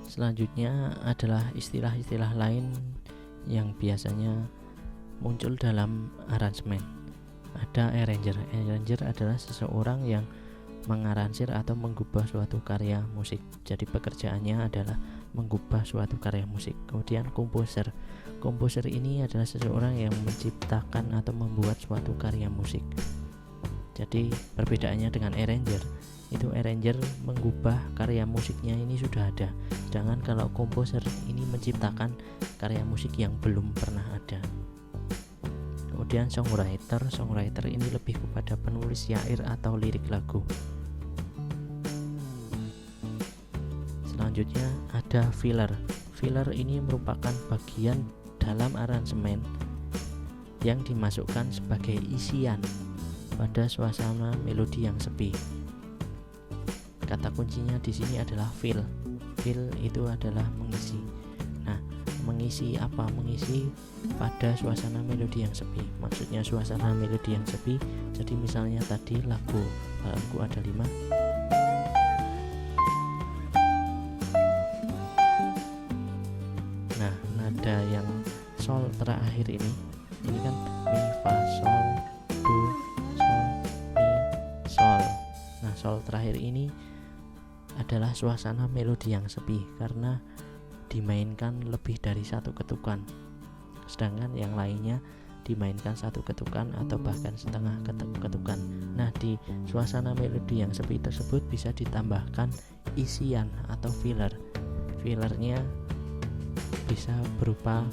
Selanjutnya adalah istilah-istilah lain yang biasanya muncul dalam aransemen. Ada arranger. Arranger adalah seseorang yang mengaransir atau mengubah suatu karya musik. Jadi pekerjaannya adalah mengubah suatu karya musik. Kemudian komposer. Komposer ini adalah seseorang yang menciptakan atau membuat suatu karya musik. Jadi perbedaannya dengan arranger, itu arranger mengubah karya musiknya ini sudah ada, sedangkan kalau komposer ini menciptakan karya musik yang belum pernah ada. Kemudian songwriter ini lebih kepada penulis syair atau lirik lagu. Selanjutnya ada filler. Filler ini merupakan bagian dalam aransemen yang dimasukkan sebagai isian pada suasana melodi yang sepi. Kata kuncinya di sini adalah fill. Fill itu adalah mengisi. Nah, mengisi apa? Mengisi pada suasana melodi yang sepi. Maksudnya suasana melodi yang sepi. Jadi misalnya tadi lagu ada 5. Nah, nada yang sol terakhir ini kan mi fa sol do sol mi sol. Nah, sol terakhir ini adalah suasana melodi yang sepi karena dimainkan lebih dari satu ketukan, sedangkan yang lainnya dimainkan satu ketukan atau bahkan setengah ketukan. Nah, di suasana melodi yang sepi tersebut bisa ditambahkan isian atau filler. Fillernya bisa berupa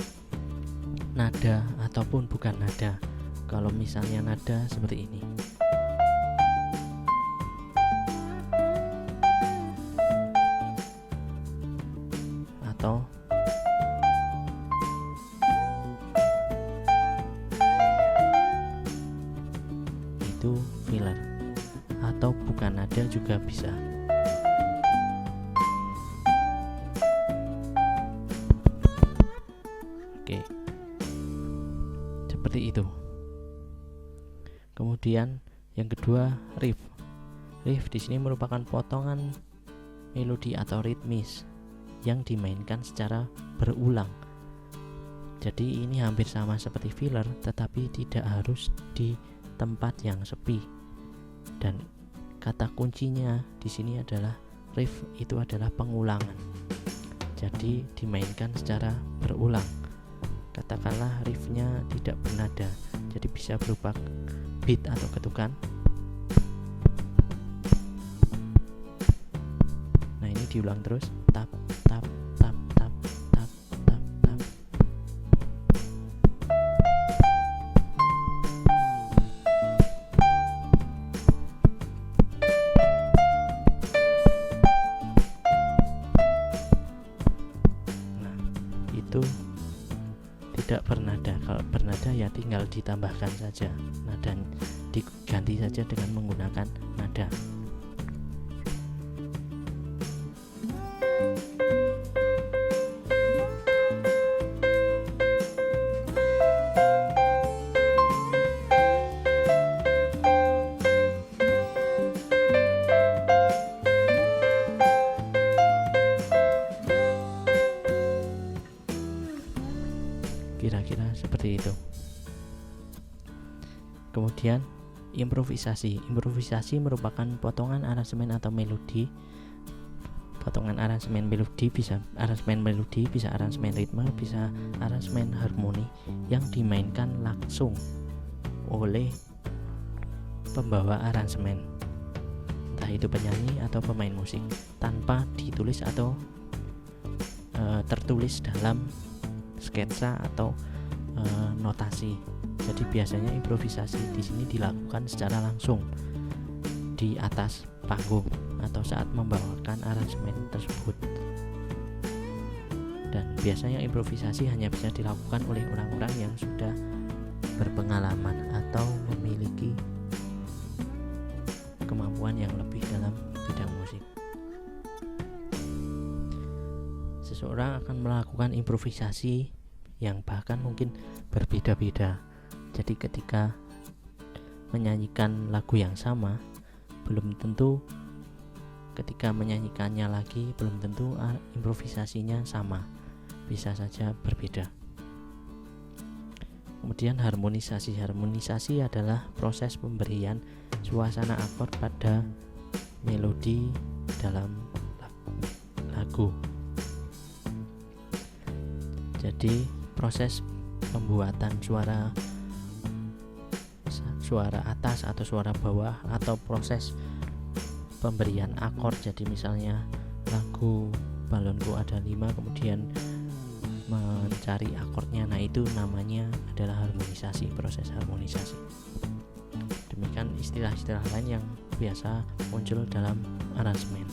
nada ataupun bukan nada. Kalau misalnya nada seperti ini, atau itu filler, atau bukan nada juga bisa. Oke, seperti itu. Kemudian yang kedua, riff. Riff di sini merupakan potongan melodi atau ritmis yang dimainkan secara berulang. Jadi ini hampir sama seperti filler, tetapi tidak harus di tempat yang sepi. Dan kata kuncinya di sini adalah riff, itu adalah pengulangan. Jadi dimainkan secara berulang. Katakanlah riffnya tidak bernada, jadi bisa berupa beat atau ketukan. Nah, ini diulang terus, tap tap tap tap tap tap tap. Nah, itu tidak bernada. Kalau bernada ya tinggal ditambahkan saja nada, diganti saja dengan menggunakan nada. Kira-kira seperti itu. Kemudian improvisasi. Improvisasi merupakan potongan aransemen atau melodi. Potongan aransemen melodi bisa aransemen ritme, bisa aransemen harmoni yang dimainkan langsung oleh pembawa aransemen, entah itu penyanyi atau pemain musik, tanpa ditulis atau tertulis dalam sketsa atau notasi. Jadi biasanya improvisasi di sini dilakukan secara langsung di atas panggung atau saat membawakan aransemen tersebut. Dan biasanya improvisasi hanya bisa dilakukan oleh orang-orang yang sudah berpengalaman atau memiliki kemampuan yang lebih dalam bidang musik. Seseorang akan melakukan improvisasi yang bahkan mungkin berbeda-beda. Jadi ketika menyanyikan lagu yang sama, belum tentu ketika menyanyikannya lagi belum tentu improvisasinya sama, bisa saja berbeda. Kemudian harmonisasi. Harmonisasi adalah proses pemberian suasana akord pada melodi dalam lagu. Jadi proses pembuatan suara atas atau suara bawah, atau proses pemberian akord. Jadi misalnya lagu Balonku Ada 5, kemudian mencari akordnya, nah itu namanya adalah harmonisasi, proses harmonisasi. Demikian istilah-istilah lain yang biasa muncul dalam aransemen.